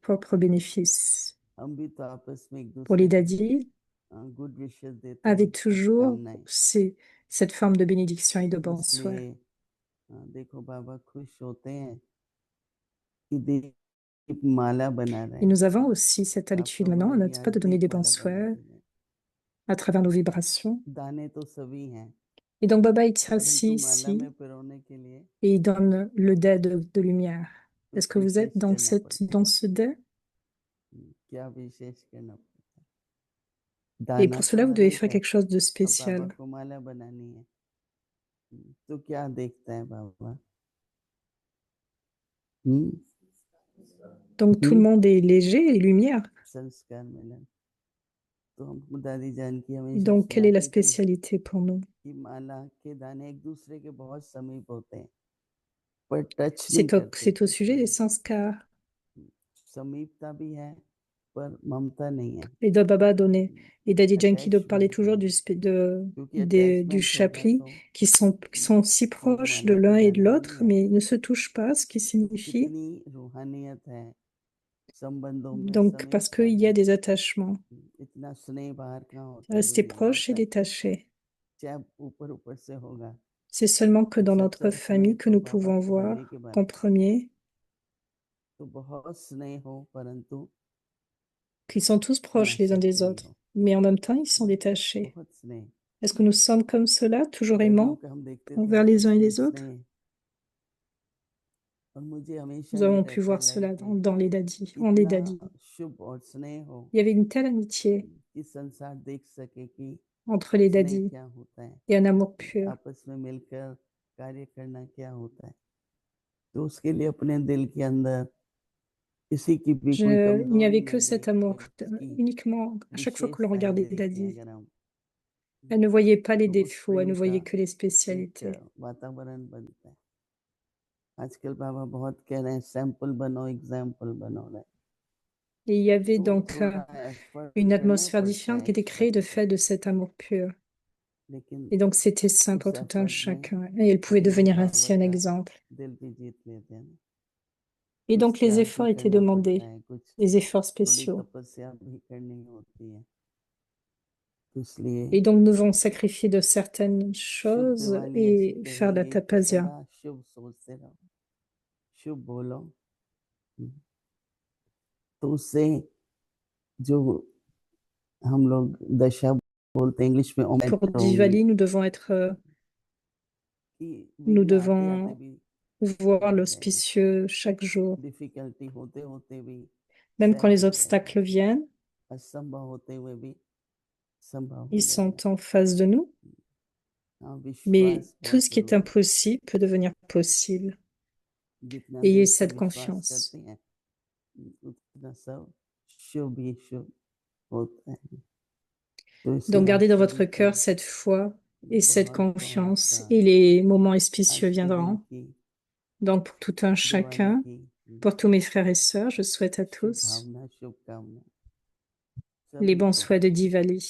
propre bénéfice. हम भी तो आपस में एक Pour les दूसरे को dadis, गुड विशेस देते avaient हैं, toujours शुभकामनाएं। cette forme de bénédiction et de तो bons souhaits. इसलिए देखो बाबा खुश होते हैं कि दीप माला बना रहे Et हैं। nous avons aussi cette आप habitude सबों maintenant, ने भी n'est-ce आज pas, de donner दीप des bons माला बना souhaits दी है। à travers nos vibrations. दाने तो सभी हैं, Et donc Baba, il tient परंतु aussi माला ici में पिरोने के लिए et il donne le dé de lumière. कुछ Est-ce que vous êtes विशेष dans करना पड़ता dans है। ce dé? क्या विशेष करना पड़ता है? Et दाना pour तो cela, vous हर devez एक faire है। quelque chose de अब बाबा spécial. को माला बनानी है, तो क्या देखता है बाबा? हम्म Donc tout le monde est léger et lumière. संस्कार मिलन। तो हम दादी जान की हमेशा Donc quelle est la सुनाती थी spécialité pour nous? कि माला के दाने एक दूसरे के बहुत समीप होते हैं, पर टच नहीं C'est करते au किसी sujet des को। sanskars. समीपता भी है, पर ममता नहीं है। Et de Baba donné. Et Daddy Janki de parler attachment toujours नहीं है, क्योंकि du अटैचमेंट होगा chapli तो qui sont si वो proches de माला का l'un et de दाना नहीं l'autre, है। mais ils ne se touchent pas, ce qui तो signifie कितनी रूहानियत है संबंधों में, donc parce समीपता qu'il y है। a des attachements. इतना स्नेह बाहर कहाँ होता है Rester दीदी माँ proche et तक, détaché. चाहे ऊपर ऊपर से होगा। C'est seulement que dans notre सच्चा स्नेह famille que तो nous बाबा pouvons के बनने voir के बाद qu'en होता है। premier, तो बहुत स्नेह हो, परंतु qu'ils sont tous proches les uns des अनासक्ति भी autres, हो। mais en même temps, ils sont détachés. बहुत स्नेह। Est-ce que nous sommes comme cela, toujours दादियों aimants का हम देखते थे envers les uns आपस et में les autres? स्नेह, और मुझे हमेशा Nous ये avons pu रहता voir है लाइफ cela में, dans les dadis, en les इतना dadis. शुभ और स्नेह हो Il y avait une telle amitié कि संसार देख सके कि entre les स्नेह dadis क्या होता है, et un amour pur. आपस में मिलकर कार्य करना क्या होता है। तो उसके लिए अपने दिल के अंदर किसी की भी कोई Il n'y कमजोरी avait que नहीं cet देखते, amour उसकी uniquement à chaque fois que l'on विशेषताएं regardait देखते हैं dadis. अगर हम, Elle ne voyait pas les तो उस défauts, elle प्रेम ne का voyait que les एक spécialités. वातावरण बनता है। आजकल बाबा बहुत कह रहे हैं सैंपल बनो, एग्जाम्पल बनो रहे, Et il y avait तो donc थोड़ा एफर्ट une करना atmosphère पड़ता différente है qui était extra créée de की fait तरफ, de cet amour pur. लेकिन Et donc c'était sain उस pour tout un एफर्ट में chacun. Et elle pouvait कई लोग devenir बाबा ainsi un का exemple. दिल भी जीत लेते हैं। Et कुछ donc les त्याग efforts भी étaient करना पड़ता demandés, है, कुछ des efforts थोड़ी spéciaux. तपस्या भी करनी होती है। तो इसलिए Et donc nous devons sacrifier de certaines शुभ choses दिवाली ऐसी et faire de la कहेंगे कि tapasya. सदा शुभ सोचते रहो, शुभ बोलो। तो उससे जो हम लोग दशा बोलते हैं इंग्लिश में, Pour ओमेट होंगी, Diwali, nous devons être, कि nous विघ्न आते आते devons भी voir टल जाएगा, l'auspicieux chaque jour. डिफिकल्टी होते होते भी Même quand सहज les हो जाएगा, obstacles viennent, असंभव होते हुए भी संभव हो ils जाएगा। sont en face de nous. हाँ, Mais विश्वास tout बहुत ce qui est जरूरी है। impossible peut devenir possible. जितना Ayez दिल से cette विश्वास confiance. करते हैं, उतना सब शुभ ही शुभ होता है। तो इसे Donc आप gardez dans सभी votre को cœur cette foi et cette बहुत बहुत confiance et les moments auspicieux आज के दिन viendront. की Donc pour tout un Diwali chacun, की pour tous mes frères et sœurs, je souhaite à शुभ tous भावना, शुभकामना les सभी bons को। souhaits de Diwali,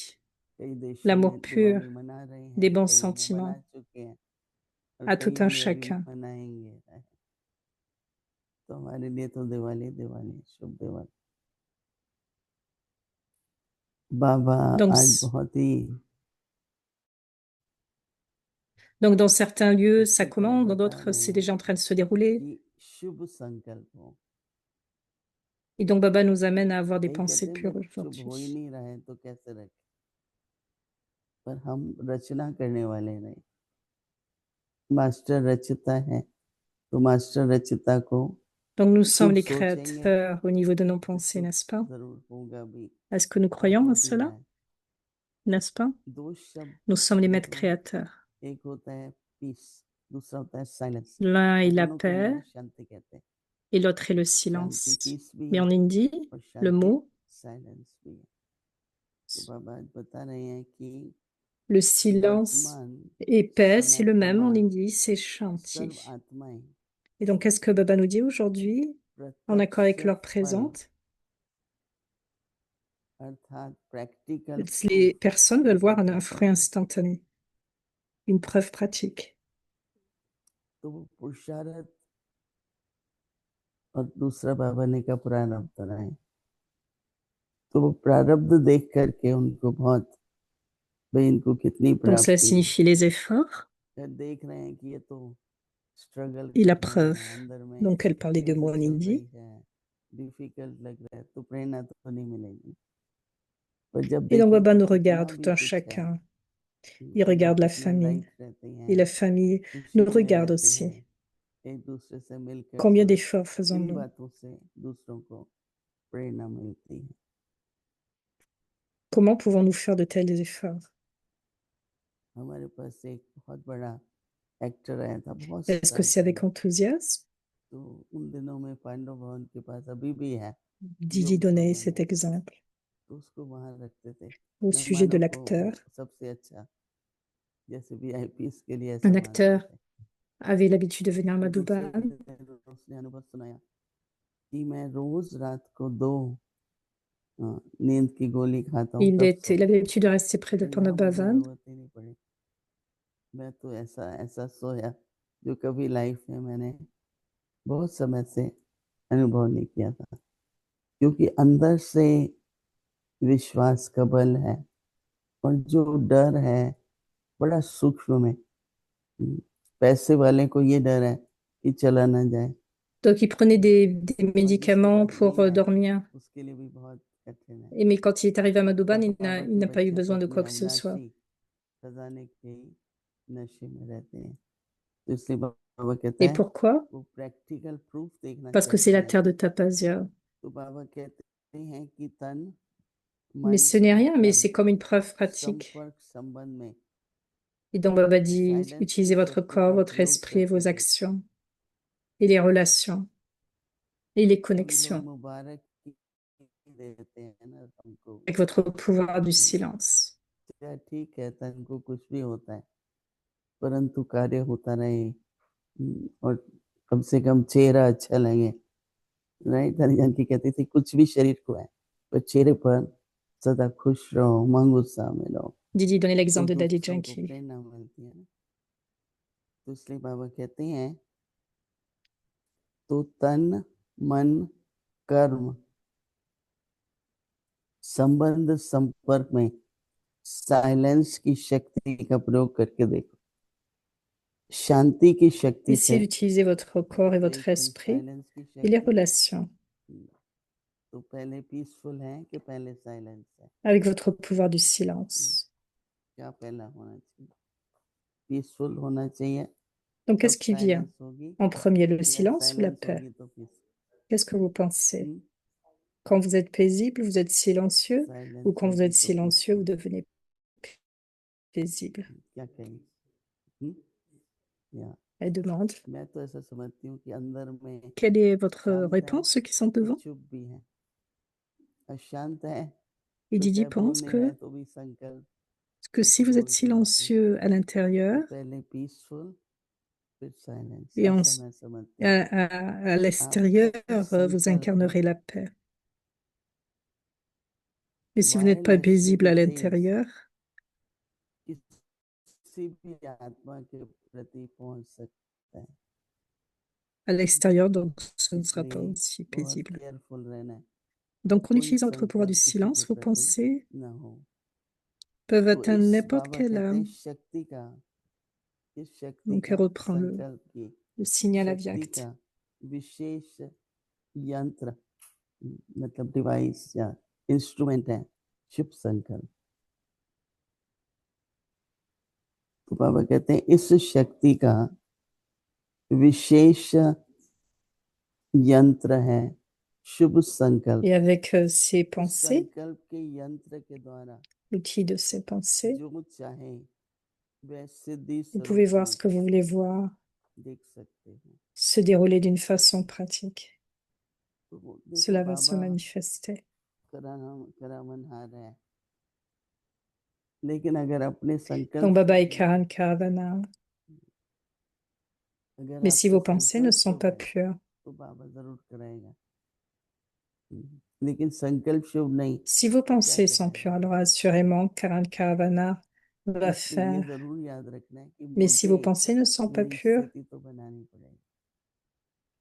कई देशों l'amour में pur, दिवाली मना रहे des हैं, bons कईयों ने मना sentiments चुके हैं, और à tout कईयों un ने अभी chacun. मनाएंगे। तो हमारे लिए तो दिवाली दिवाली, शुभ दिवाली। बाबा Donc, आज बहुत ही donc dans certains lieux, ça अच्छी तरह commence, dans बता d'autres, रहे c'est हैं déjà en train de se dérouler. कि शुभ संकल्प हो। Et donc Baba nous amène à avoir des कई pensées कहते हैं pures जब शुभ हो ही aujourd'hui. नहीं रहा है तो कैसे रखें, पर हम रचना करने वाले नहीं, मास्टर रचता है, तो मास्टर रचता को Donc nous sommes शुभ les सोचेंगे créateurs au niveau de nos तो pensées, शुभ n'est-ce pas? जरूर होगा भी, Est-ce que nous और croyons हो en भी रहा cela, है। n'est-ce pas? दो शब्द Nous sommes les maîtres मतलब créateurs. एक होता है पीस, दूसरा होता है साइलेंस, L'un और est la दोनों को paix हम शांति कहते हैं। et l'autre est le शांति silence. पीस भी Mais है en hindi, और le शांति mot, साइलेंस भी है। तो बाबा आज बता रहे हैं कि le silence वर्तमान et paix, c'est le même en सनातमान hindi, c'est सर्व shanti. आत्माएं Et donc, qu'est-ce que Baba nous dit aujourd'hui, en accord प्रत्यक्ष avec l'heure फल présente? अर्थात practical Les proof personnes veulent हासिल voir un करते fruit हैं, instantané, une preuve pratique. तो वो पुरुषार्थ और दूसरा बाबा ने कहा प्रारब्ध बनाए। तो वो प्रारब्ध देख करके उनको बहुत, भाई इनको कितनी Donc cela प्राप्ति है। signifie les efforts फिर देख रहे हैं कि ये तो स्ट्रगल et la कर रहे preuve. हैं, अंदर में Donc elle parlait de युद्ध चल Moanindi. रही है, डिफिकल्ट लग रहा है, तो प्रेरणा तो नहीं मिलेगी। पर जब Et donc देखें Baba कि nous कितना regarde tout भी un कुछ है, chacun. Il सब लोग regarde la कितना famille. लाइट रहते Et हैं, la famille खुशी nous में regarde रहते aussi. हैं, एक दूसरे से मिलकर Combien चलते, d'efforts इन faisons-nous? बातों से दूसरों को प्रेरणा मिलती है। Comment pouvons-nous faire de tels efforts? हमारे पास एक बहुत बड़ा एक्टर आया था बहुत Est-ce que साल c'est पहले, avec enthousiasme? तो उन दिनों में पांडव भवन के पास अभी भी है Didi योग donnait भवन cet है, exemple तो उसको वहां रखते थे। au sujet de मेहमानों को l'acteur. वो सबसे अच्छा, जैसे वीआईपीस के लिए ऐसा Un मानते acteur थे। avait l'habitude de venir à तो मुझसे Madouban. एक दिन उसने अनुभव सुनाया कि मैं रोज रात को 2 नींद की गोली खाता हूँ तब Il सोता avait हूँ, l'habitude de rester près de फिर यहाँ मुझे Panabavan. जरूरत ही नहीं पड़ी। मैं तो ऐसा ऐसा सोया जो कभी लाइफ में मैंने बहुत समय से अनुभव नहीं किया था, क्योंकि अंदर से विश्वास का बल है, और जो डर है बड़ा सूक्ष्म में। पैसे वाले को ये डर है कि चला ना जाए, Donc il prenait des और जिसके médicaments पास pour नहीं है dormir. उसके लिए भी बहुत कठिन है। Et mais quand il est arrivé à Madouban, तब il बाबा il के n'a pas eu बच्चे तो besoin de अपने quoi que ce soit. अविनाशी खजाने के नशे में रहते हैं, तो इसलिए बाबा कहता Et है pourquoi? वो प्रैक्टिकल प्रूफ देखना Parce que c'est चाहते la हैं। terre de Tapazia. तो बाबा कहते हैं कि तन Mais मन ce n'est और rien, mais कर्म c'est comme une preuve pratique. संपर्क संबंध में Et donc Baba dit, silence की utilisez votre शक्ति corps, का votre प्रयोग esprit et करके vos देख। actions et les relations et les हम लोग connexions मुबारक की देते हैं ना हमको भी, avec votre pouvoir du silence. क्या ठीक है, तन को कुछ भी होता है परंतु कार्य होता रहे, और कम से कम चेहरा अच्छा लगे। राइट, हरिजन की कहती थी कुछ भी शरीर को है पर चेहरे पर सदा खुश रहो, उमंग उत्साह में रहो, Didi donnait तो l'exemple de Daddy दूसरों को Yankee. प्रेरणा मिलती है ना। तो इसलिए बाबा कहते हैं तो तन मन कर्म संबंध संपर्क में साइलेंस की शक्ति का प्रयोग करके देखो, शांति की शक्ति से। Essayez d'utiliser votre corps et votre एक मिनट, esprit साइलेंस की et les शक्ति, relations तो पहले पीसफुल है कि पहले साइलेंस है? avec votre pouvoir du silence. क्या पहला होना चाहिए? पीसफुल होना चाहिए Donc तब qu'est-ce qui vient साइलेंस होगी, en premier, le या silence ou la silence paix? होगी तो piece? Qu'est-ce que vous pensez? Quand vous êtes paisible, vous êtes silencieux, ou silence quand vous होगी êtes तो silencieux, peaceful? vous devenez paisible? क्या कहेंगे? हम्म? या Elle demande. मैं तो ऐसा समझती हूँ कि अंदर में Quelle est votre शांत है réponse, ceux qui sont तो devant? चुप भी है, अशांत है Et तो Didi चाहे pense बोलने que, जाए तो भी संकल्प si उसको vous êtes बोल के जाते हैं। silencieux à तो l'intérieur पहले पीसफुल फिर साइलेंस, et ऐसा मैं समझती हूँ। à l'extérieur, आपका vous संकल्प incarnerez la paix. Mais si vous n'êtes pas wireless paisible à विशेष l'intérieur, किसी भी आत्मा के प्रति पहुंच सकता है, à l'extérieur, donc ce ne sera pas इसलिए aussi बहुत paisible. केयरफुल रहना है कि Donc en कोई utilisant votre pouvoir du संकल्प किसी के silence, vos प्रति pensées ना हो। peuvent तो atteindre इस n'importe बाबा quelle कहते हैं âme. शक्ति का, इस शक्ति Donc elle का reprend संकल्प की le signal शक्ति avyakt. का विशेष यंत्र, मतलब डिवाइस या इंस्ट्रूमेंट है शुभ संकल्प। तो बाबा कहते हैं इस शक्ति का विशेष यंत्र है शुभ संकल्प। Et avec ces उस pensées, संकल्प के यंत्र के द्वारा l'outil de ces pensées, जो चाहे वह सिद्धि vous pouvez स्वरूप voir में ce que vous voulez voir देख सकते हैं। se dérouler d'une façon pratique. तो देखो Cela va se बाबा manifester. करामनहार है, लेकिन अगर अपने संकल्प Donc Baba est शुभ है, Karan Karavana. अगर Mais si आपके vos pensées ne संकल्प sont शुभ pas है pures, तो बाबा जरूर कराएगा। लेकिन संकल्प शुभ नहीं si vos तो क्या pensées sont pures, कराएगा? alors assurément Karan Karavana va इसलिए ये faire. जरूर याद रखना है कि Mais si मुझे vos pensées ne sont pas मेरी pures, स्थिति तो बनानी पड़ेगी।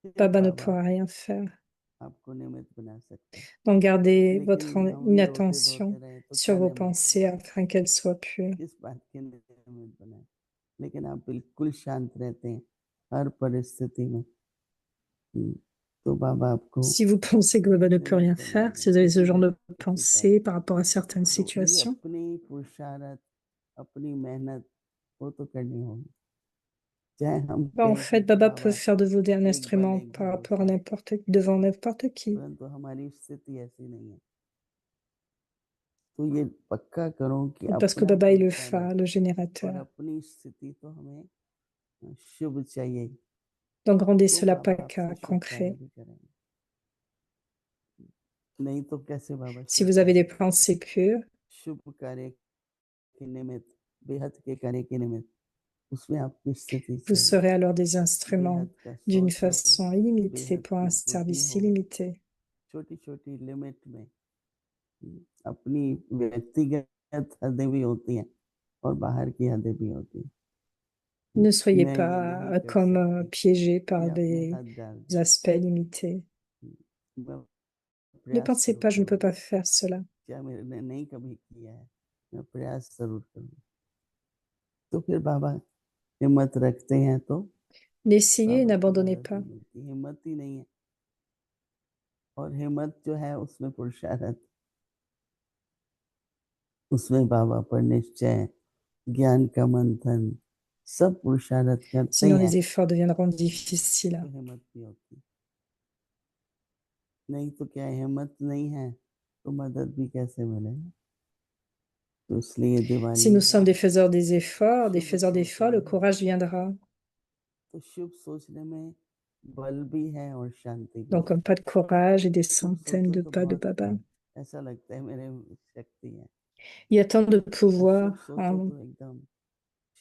फिर Baba ne बाबा pourra rien faire. आपको निमित्त बना सकते हैं। Donc gardez लेकिन votre हम ही रोते inattention धोते रहे तो sur क्या vos निमित्त pensées बनाए, afin qu'elles soient pures. किस बात के निमित्त बनाए। लेकिन आप बिल्कुल शांत रहते हैं हर परिस्थिति में। तो बाबा आपको Si vous pensez que Baba ne peut निमित्त rien बना faire, दें, si vous avez ce क्योंकि genre ये de उसी का है। pensée par rapport à certaines तो ये situations, अपनी पुरुषार्थ, अपनी मेहनत वो तो करनी होगी। चाहे हम bah, en कहें कि fait, Baba peut बाबा faire de vous un एक बल instrument एक par rapport à भरोसा, devant n'importe qui. परंतु हमारी स्थिति ऐसी नहीं है। तो ये पक्का करो कि Parce que अपना Baba est le पुरुषार्थ phare, le और générateur. अपनी स्थिति तो हमें शुभ चाहिए, Donc rendez तो cela बाबा पक्का, आपसे शुभ कार्य concret. भी करेंगे। नहीं तो कैसे बाबा Si शुभ vous avez des कार्य, pensées pures, शुभ कार्य के निमित्त, बेहद के कार्य के निमित्त, उसमें आपकी स्थिति vous चाहिए। serez alors des instruments बेहद का d'une सोच हो, façon illimitée बेहद pour की un बुद्धि service हो, illimité. छोटी छोटी लिमिट में। अपनी व्यक्तिगत हदें भी होती हैं और बाहर की हदें भी होती हैं। Ne soyez मैं ये नहीं pas कर comme सकती, piégés par ये अपने des हद डाल दें। aspects limités. मैं Ne प्रयास pensez जरूर pas, je ne peux करूँगा, pas faire cela. क्या मैंने नहीं कभी किया है, मैं प्रयास जरूर करूँगा। तो फिर बाबा हिम्मत रखते हैं तो N'essayez et बाबा की n'abandonnez मदद pas. भी मिलती है। हिम्मत ही नहीं है, और हिम्मत जो है उसमें पुरुषार्थ, उसमें बाबा पर निश्चय, ज्ञान का मंथन, सब पुरुषार्थ करते Sinon, हैं les efforts deviendront difficiles. तो हिम्मत भी होती। नहीं तो क्या हिम्मत नहीं है तो मदद भी कैसे मिलेगी। तो इसलिए Si दिवाली nous sommes des शुभ faiseurs d'efforts, सोचने le में, courage viendra. तो शुभ सोचने में बल भी है और शांति भी Donc, है। pas de courage et des शुभ centaines सोचो de तो pas de बहुत Baba. ऐसा लगता है मेरे में शक्ति है, Il y a tant de अशुभ pouvoir सोचो तो एकदम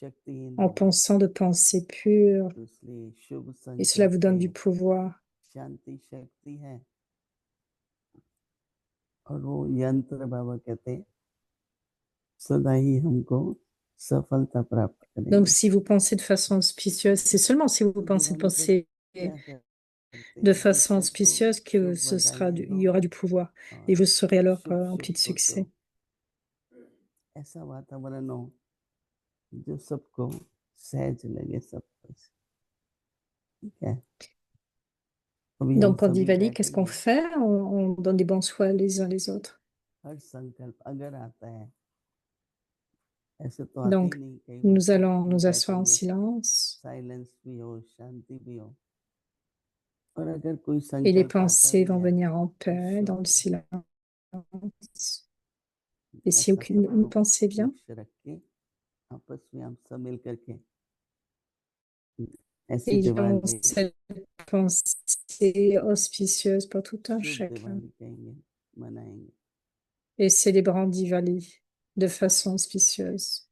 शक्तिहीन en हो जाए। pensant de pensées pures तो इसलिए शुभ et cela vous संकल्प donne पे du pouvoir. शांति शक्ति है। और वो यंत्र बाबा कहते हैं सदा ही हमको सफलता प्राप्त Donc, करेंगे। si vous pensez de façon auspicieuse, c'est seulement si vous तो pensez de दिवाली पे penser क्या करते de हैं कि façon सबको auspicieuse que शुभ ce sera बधाइयाँ il दो y aura du pouvoir et और vous serez alors शुभ शुभ empli de सोचो, succès. ऐसा वातावरण हो जो सबको सहज लगे सब कुछ। ठीक है, अभी हम Donc, en सभी Diwali, qu'est-ce qu'on बैठेंगे। fait? On donne des bons soins les uns les autres. हर संकल्प अगर आता है, ऐसे तो आते ही Donc, नहीं, कई बार nous तो allons हम nous asseoir en बैठेंगे, silence साइलेंस भी हो, शांति भी हो, और अगर कोई et les संकल्प आता pensées भी vont है venir en तो paix शुभ dans le हो, silence. Et si ऐसा aucune सबको pensée vient, लक्ष्य रख के आपस में हम सब मिल करके ऐसी ils ont Diwali, cette pensée auspicieuse pour tout un शुभ chacun दिवाली कहेंगे, मनाएंगे। et célébrant Diwali de façon auspicieuse.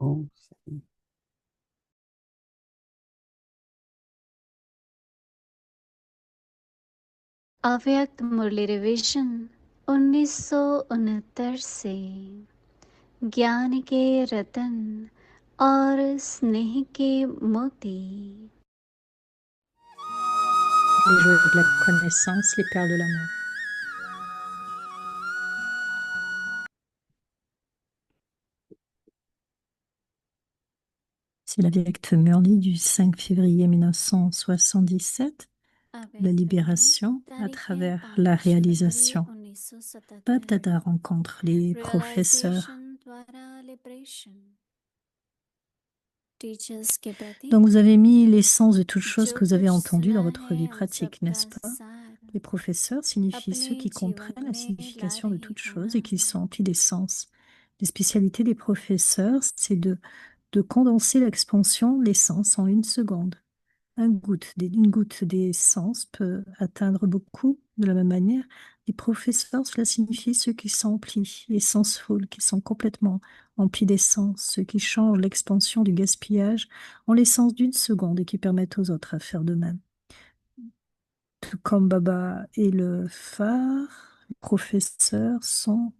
Om शांति। अव्यक्त मुरली रिविजन 1969 से ज्ञान के रतन और स्नेह के मोती। Les joies de la connaissance, les perles de l'amour. C'est la Vierge Murli du 5 février 1977, la libération à travers la réalisation. Bab Dada rencontre les professeurs. Donc vous avez mis l'essence de toute chose que vous avez entendue dans votre vie pratique, n'est-ce pas? Les professeurs signifient ceux qui comprennent la signification de toute chose et qui sont emplis d'essence. Les spécialités des professeurs, c'est de condenser l'expansion, l'essence, en 1 seconde. Une goutte d'essence peut atteindre beaucoup. De la même manière, les professeurs, cela signifie ceux qui sont emplis, essensful, qui sont complètement emplis d'essence, ceux qui changent l'expansion du gaspillage en l'essence d'1 seconde et qui permettent aux autres à faire de même. Tout comme Baba et le phare, les professeurs sont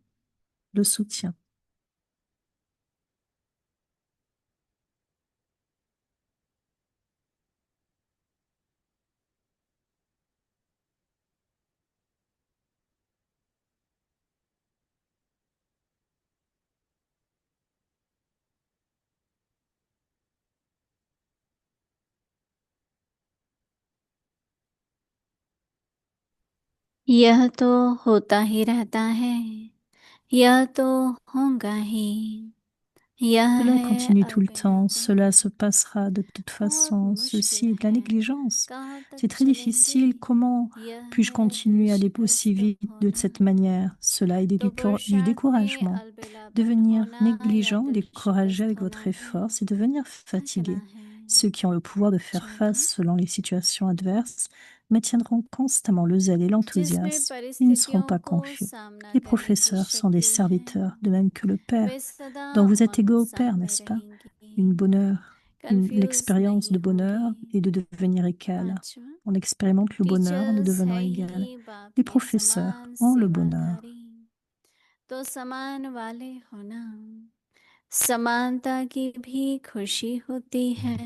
le soutien. यह तो होता ही रहता है, यह तो होगा ही, यह Cela है continue tout le temps, अव्यक्त। cela se passera de toute façon, ceci est de la négligence. कहाँ तक C'est très difficile, चलेंगे, comment यह puis-je है continuer à aller aussi दृष्टग्रस्त vite de cette होना। manière? Cela est तो du पुरुषार्थ में découragement. अलबेलापन Devenir होना या négligent, découragé दृष्टग्रस्त avec होना votre भी effort, c'est devenir थकना fatigué. है। Ceux qui ont le pouvoir de faire चौथा, face selon les situations adverses maintiendront constamment le zèle et जिसमें l'enthousiasme. Ils ne seront परिस्थितियों pas को confus. सामना Les करने की professeurs sont des शक्ति है, serviteurs, de même que le Père. वे सदा Donc vous êtes égaux au उत्साह Père, में n'est-ce pas? रहेंगी, Une bonheur, कंफ्यूज l'expérience नहीं de bonheur होंगी। et de devenir égal. पांचवा, On expérimente le bonheur en teachers devenant है égal. ही बाप Les के professeurs समान ont le bonheur. सेवाधारी, तो समान वाले होना, समानता की भी खुशी होती है।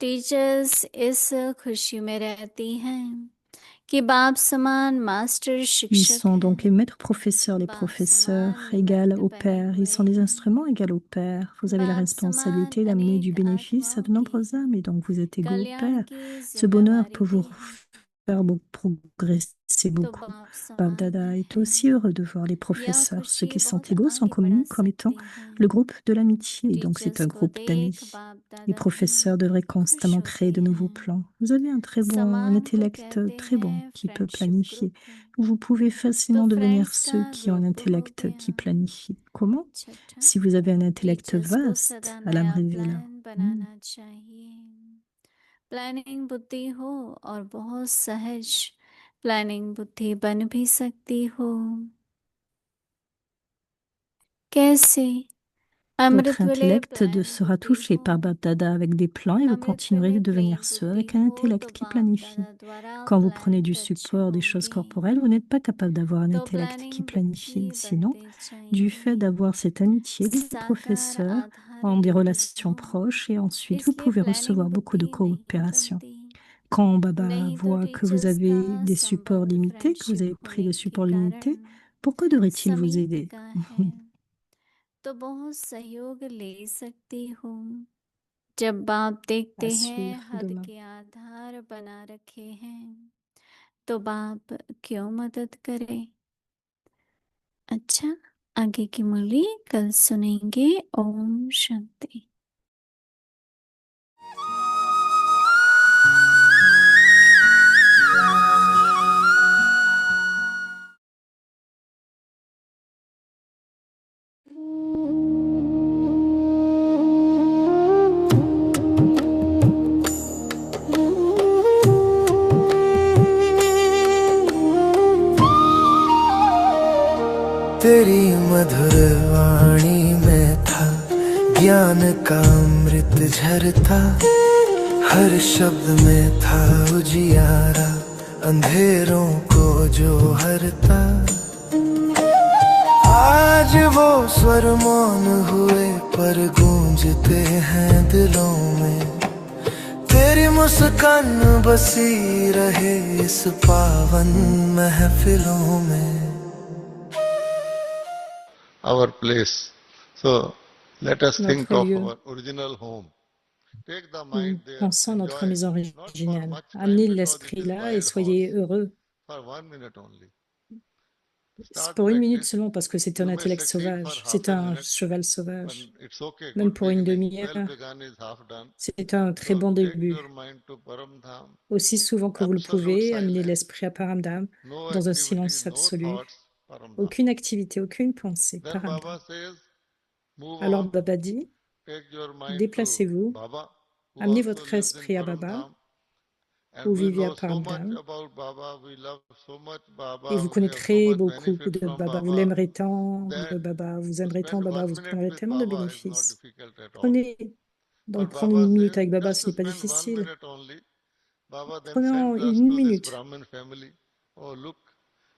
टीचर्स इस खुशी में रहती हैं कि बाप समान मास्टर Ils शिक्षक sont donc les हैं, maîtres professeurs, les बाप professeurs समान égales निमित्त au बने Père. Ils हुए sont des हैं, instruments égaux au Père. Vous avez la बाप समान responsabilité d'amener du अनेक bénéfice à आत्माओं de की nombreuses âmes et donc vous êtes égaux au कल्याण Père. की Ce bonheur जिम्मेवारी peut भी vous है, faire progresser तो beaucoup. बाप Bab समान Dada est है। aussi heureux de voir les यह professeurs. Ceux खुशी qui sont बहुत égaux sont आगे बढ़ा connus comme étant सकती है। le groupe de l'amitié, et donc c'est teachers un को groupe देख d'amis. बाप Les दादा भी professeurs devraient constamment खुश créer होते de nouveaux हैं। plans. Vous avez un très bon, un समान को intellect कहते très bon हैं qui peut friendship planifier. Group, Vous pouvez तो facilement devenir फ्रेंड्स का ceux qui ont un group हो intellect qui गया। planifie. Comment? छठा, Si vous avez un intellect teachers को vaste सदा à l'âme नया révélée. प्लान बनाना चाहिए। प्लानिंग बुद्धि हो और बहुत सहज प्लानिंग बुद्धि बन भी सकती हो। कैसे? Votre अमृत वेले intellect प्लान sera बुद्धि touché हो, par Bab Dada avec des plans et vous अमृत continuerez वेले de devenir प्रेम ceux बुद्धि avec un हो intellect तो qui बाप planifie. दादा द्वारा Quand vous plan prenez du touch support des choses होंगी, corporelles, vous n'êtes pas capable d'avoir un तो intellect qui प्लानिंग planifie. बुद्धि Sinon, बनते du fait चाहिए। d'avoir cette amitié, les साकार professeurs आधार ont des बुद्धि relations हो, proches et ensuite vous इसलिए pouvez planning recevoir beaucoup de बुद्धि नहीं coopération. बनती। Quand Baba नहीं तो voit que vous टीचर्स का avez des supports संबंध limités, que vous friendship avez pris होने des के supports कारण limités, pourquoi devrait-il vous समीप aider? का है, तो बहुत सहयोग ले सकती हूँ। जब बाप देखते À हैं suivre हद demain. के आधार बना रखे हैं, तो बाप क्यों मदद करे। अच्छा, आगे की मुरली कल सुनेंगे। ओम शांति। तेरी मधुर ज्ञान का अमृत झरता, हर शब्द में था उजियारा, अंधेरों को जो हरता। आज वो स्वर मौन हुए पर गूंजते हैं दिलों में, तेरी मुस्कान बसी रहे इस पावन महफिलों में। Our place. So let us think Notre of lieu. our original home. Take the Nous mind there, pensons à notre enjoy maison it, not for originale. much time Amenez because it l'esprit is là et wild soyez horse, heureux. for 1 minute only. C'est Start pour une like minute this. seulement parce que c'est un You may intellect succeed for sauvage. half C'est a un minute, cheval but sauvage. it's okay. Même Good pour une beginning. Well demi-heure, begun is half done. c'est un très So bon take début. your mind to Param Dham. Aussi souvent que vous le Absolute pouvez, amenez silence. l'esprit à Paramdam No dans un activity, silence no absolu. thoughts. Param Dham. Aucune activité, aucune pensée. Then Baba Paramdam. says, move Alors on. Baba dit, Take your mind to déplacez-vous, Baba, who amenez also votre lives in esprit à Param Baba, Dham. où And we vivez à know so much Paramdam, about Baba, we love so much et Baba, vous we have so connaîtrez much beaucoup benefit de from Baba. Vous Baba l'aimerez tant, that le Baba. Vous to aimerez tant spend Baba. 1 Vous minute prendrez with tellement de Baba is not bénéfices. difficult at all. Prenez, But donc prenez Baba une minute says, avec Baba, just ce to n'est pas spend 1 difficile. minute only. Baba then Prenons sends us une to this minute. Brahmin family. Oh, look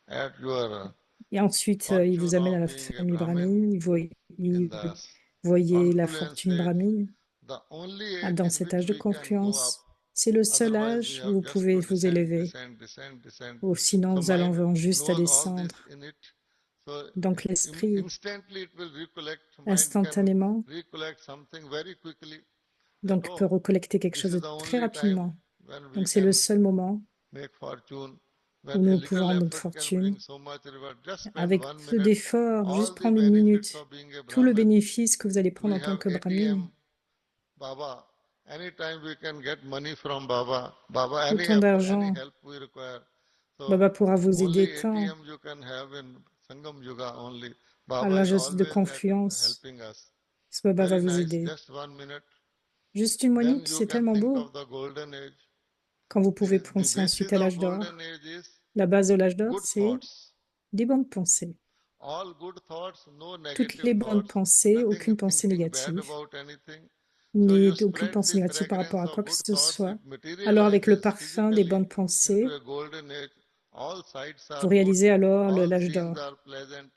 at your Et ensuite, il vous fortune amène à of la being a famille Brahmin Brahmin. in Il the voyez la confluence fortune age, Brahmin the only age dans in cet which âge de we can go up. confluence. C'est le seul Otherwise, we âge où have vous just pouvez to vous descend, élever. descend, descend, descend. Ou sinon, So nous allons mind juste à knows all this descendre. in it. So Donc l'esprit, instantly it will recollect. Mind can instantanément, recollect something very quickly. That donc peut recollecter quelque this chose is de the très only time rapidement. when we Donc c'est le can seul moment make fortune. où When a nous pouvons little rendre notre effort can fortune. bring so much reward. Just spend Avec 1 peu minute. d'efforts, All juste the prendre une benefits minute. of being a Tout le Brahmin. bénéfice que vous allez prendre We en tant have que Brahmin. ATM, Baba. Anytime we can get money from Baba. Baba, any Autant effort, d'argent. any help we require. So Baba pourra vous only aider tant. ATM you can have in Sangam Yuga only. À Baba is l'âge de always confluence, helping us. ce Baba va Very vous nice. aider. Just 1 minute. Juste une Then minute, you c'est can tellement think beau. of the golden age. Quand vous pouvez The penser ensuite basis à of l'âge d'or. golden age is La base de l'âge d'or, good c'est thoughts. des bonnes pensées. All good thoughts, no Toutes negative les bonnes thoughts, pensées, nothing aucune pensée thinking bad négative, about anything. So ni you aucune spread pensée the négative par rapport fragrance à of quoi que good ce thoughts, soit. it Alors avec le materializes parfum des physically bonnes into pensées, a golden age. All sights vous are good, réalisez alors all l'âge scenes d'or. are pleasant,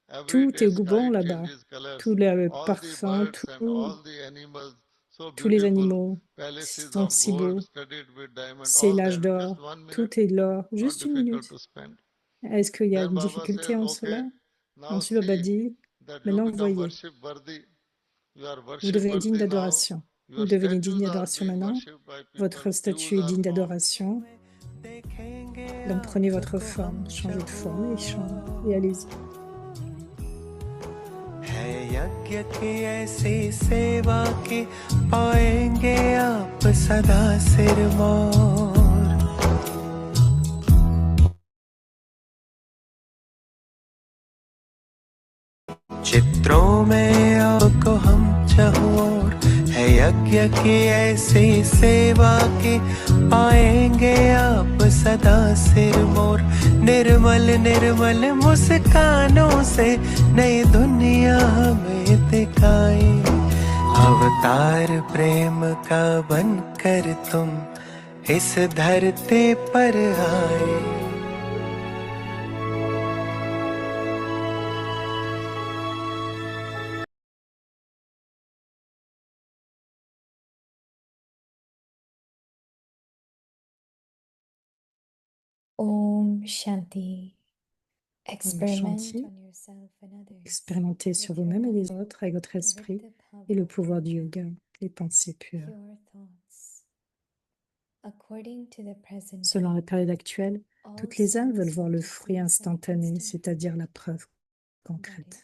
every Tout day est sky bon là-bas. changes colors, Tous les all the parfums, birds and all the animals so tous les beautiful, animaux palaces sont of si gold beaux. studded with diamond, C'est all l'âge there. Just d'or. 1 minute, Tout est de l'or. not Juste une difficult minute. to spend. Est-ce qu'il y a Then une Baba difficulté says, en okay, cela? now Ensuite, Baba see dit, that you maintenant become voyez, worship worthy. You are vous worship devenez digne worthy now. d'adoration. Vous Your devenez digne statues are d'adoration being maintenant. worshipped by Votre people. statut Views est are digne formed. d'adoration. Donc prenez votre forme, changez de forme et allez-y. है यज्ञ की ऐसी सेवा की पाएंगे आप सदा सिरमौर। चित्रों में आपको हम चहुओर है यज्ञ की ऐसी सेवा की पाएंगे आप सदा सिरमौर। निर्मल निर्मल मुस्कानों से नई दुनिया हमें दिखाए। अवतार प्रेम का बनकर तुम इस धरती पर आए। Om Shanti. Experiment Shanti. on yourself and others. Expérimentez sur vous-même et les autres avec votre esprit et le pouvoir du yoga, les pensées pures. Pure thoughts. According to the present Selon la time, période actuelle, toutes les âmes veulent voir le fruit instantané, c'est-à-dire la preuve concrète.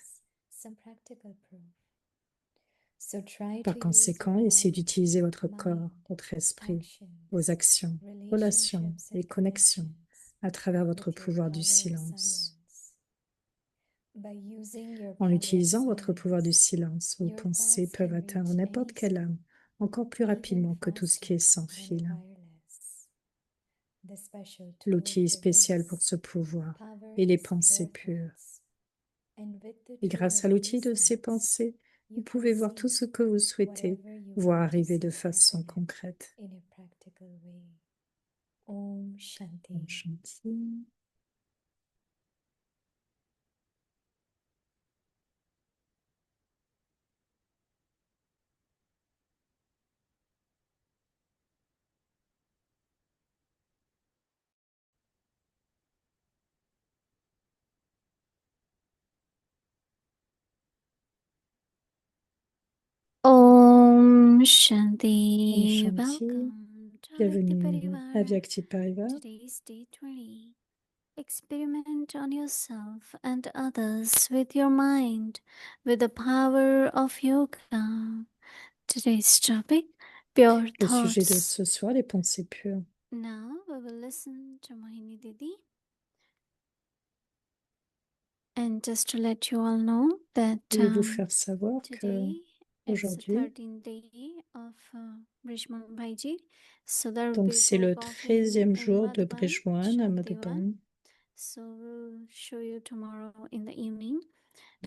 some practical proof. So try Par to use conséquent, your essayez body, d'utiliser votre mind, corps, votre esprit, actions, vos actions, relations relationships et and connexions connections à travers votre with your pouvoir du power of silence. silence. By using your En power of utilisant votre pouvoir du silence, silence, vos your pensées thoughts peuvent can atteindre reach n'importe any quelle âme, encore plus even rapidement que tout ce qui est faster sans than fil. wireless. The special tool L'outil for spécial this pour ce pouvoir power et les is pensées your pures. thoughts. And with the Et tool grâce of à l'outil de these ces thoughts, pensées, Vous pouvez voir tout ce que vous souhaitez voir arriver de façon concrète. in a practical way. Om Shanti. Om Shanti. Om Om Shanti. Shanti. Welcome to Avyakti Bienvenue à Parivar. Avyakti Parivar. Today's day 20. Experiment on yourself and others with your mind, with the power of yoga. Today's topic, pure Le sujet de thoughts. ce soir, les pensées pures. Now we will listen to Mohini Didi. And just to let you all know that Je vais vous faire savoir que today it's the aujourd'hui, 13th day of Brishman Bhaiji. So there will donc be c'est le Bhog offering 13e in jour de Madhuban, Brijmoan à Shantivan. Madhuban. So we'll show you tomorrow in the evening.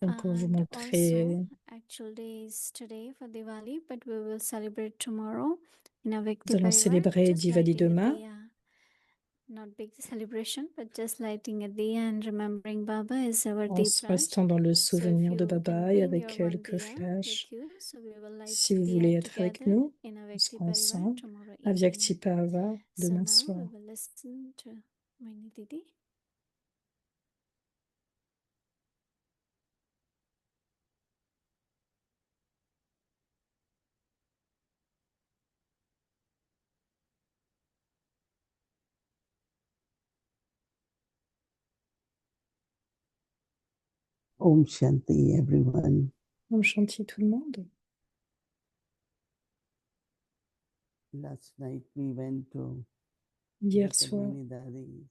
Donc on vous And montrer, also, actual day is today for Diwali, but we will celebrate tomorrow in Avyakti nous allons Parivar. célébrer Just Diwali lighting a demain. diya. Not big celebration, but just lighting a diya and remembering Baba is our En deep pledge. restant dans le So if souvenir de you can Baba et bring avec your one quelques diya flashs. with you, so we will light Si vous diya voulez être avec together nous, in on Avyakti sera Parivar ensemble. tomorrow Avyakti evening. Parivar So demain now soir. we will listen to Mohini Didi. Om Shanti, everyone. Om Shanti tout le monde. Last night we went to Hier soir, Ratamani Dadi's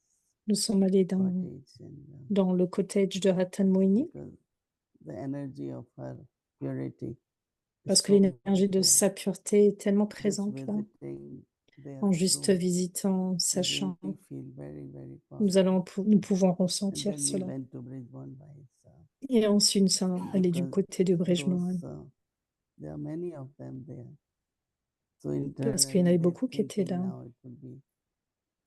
nous sommes allés cottage dans le cottage de Ratan Moini because the energy of her purity is parce que so l'énergie de there. sa pureté est tellement Just présente là. visiting their En juste room, visitant sa we really chambre, feel very, very nous powerful. pouvons And ressentir then we cela. went to Brisbane by itself Et ensuite, nous sommes allés du because côté de those, Brijmoan there are many of them there. So parce qu'il y en internally avait they're beaucoup qui étaient thinking là. now it will be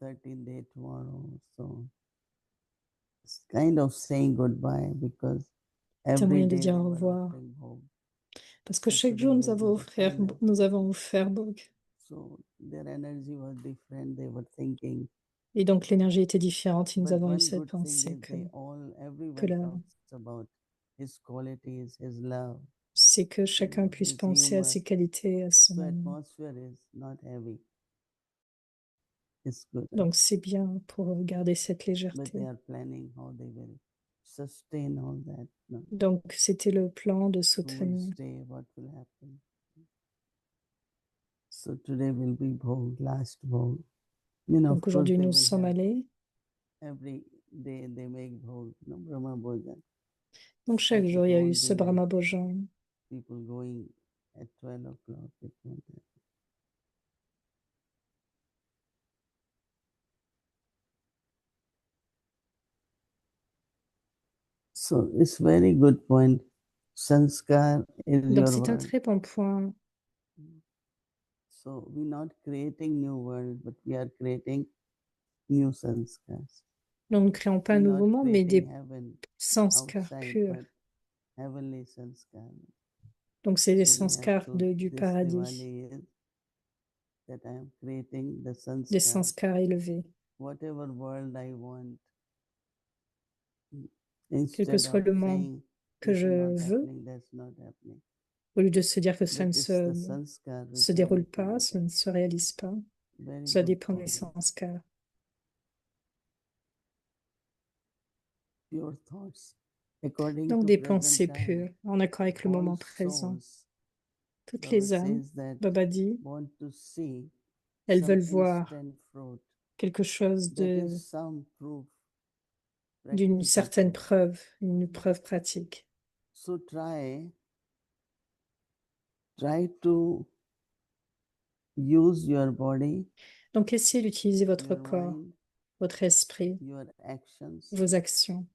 13th day tomorrow. So it's kind of saying goodbye because C'est un every moyen de day dire they au were revoir. offering home. Parce que So chaque today jour, will be the final. nous avons offert Bog. So their energy was different. They were thinking. Et donc, l'énergie était différente et nous But avons eu one cette good thing pensée is they all, que, everyone la, talks about his qualities, his love, c'est que chacun puisse his penser à humor. ses qualités, à So son... atmosphere is not heavy. It's good. Donc, c'est bien pour garder cette But they légèreté. are planning how they will sustain all that. No? Donc, c'était le plan de Who will soutenir. stay? What will happen? So today will be Bhog, last Bhog. You know, of Donc, course, aujourd'hui, they nous will sommes have allés. every day they make Bhog, no Brahma Bhojan. Donc, chaque But jour, it il y a eu won't ce be like Brahma Bhojan. people going at 12 o'clock. It won't happen. So it's very good point. Sanskar is Donc, your c'est un word. très bon point. So we're not creating new world, but we are creating new sanskars. Nous ne créons pas un We're nouveau not monde, mais creating des heaven sanskars outside, purs. but heavenly sanskar. Donc, c'est les So we have sanskars to, du this paradis, Diwali is that I am creating the des sanskar. sanskars élevés. Whatever world I want, Quel que instead soit of le monde saying que this is je not veux, happening, that's not happening. au lieu de se dire que ça But ne it's the sanskar which se are déroule making pas, it ça ne se réalise pas, very cela good dépend des point. sanskars. Pure thoughts. According Donc to des present pensées time, pures, en accord avec le all moment présent. souls, Toutes Baba les âmes, says that Baba dit, want to see elles some veulent voir instant fruit. quelque chose That is some proof, d'une practical certaine proof. preuve, une preuve pratique. So try to use your body, Donc essayez d'utiliser votre your corps, mind, votre esprit, your actions, vos actions,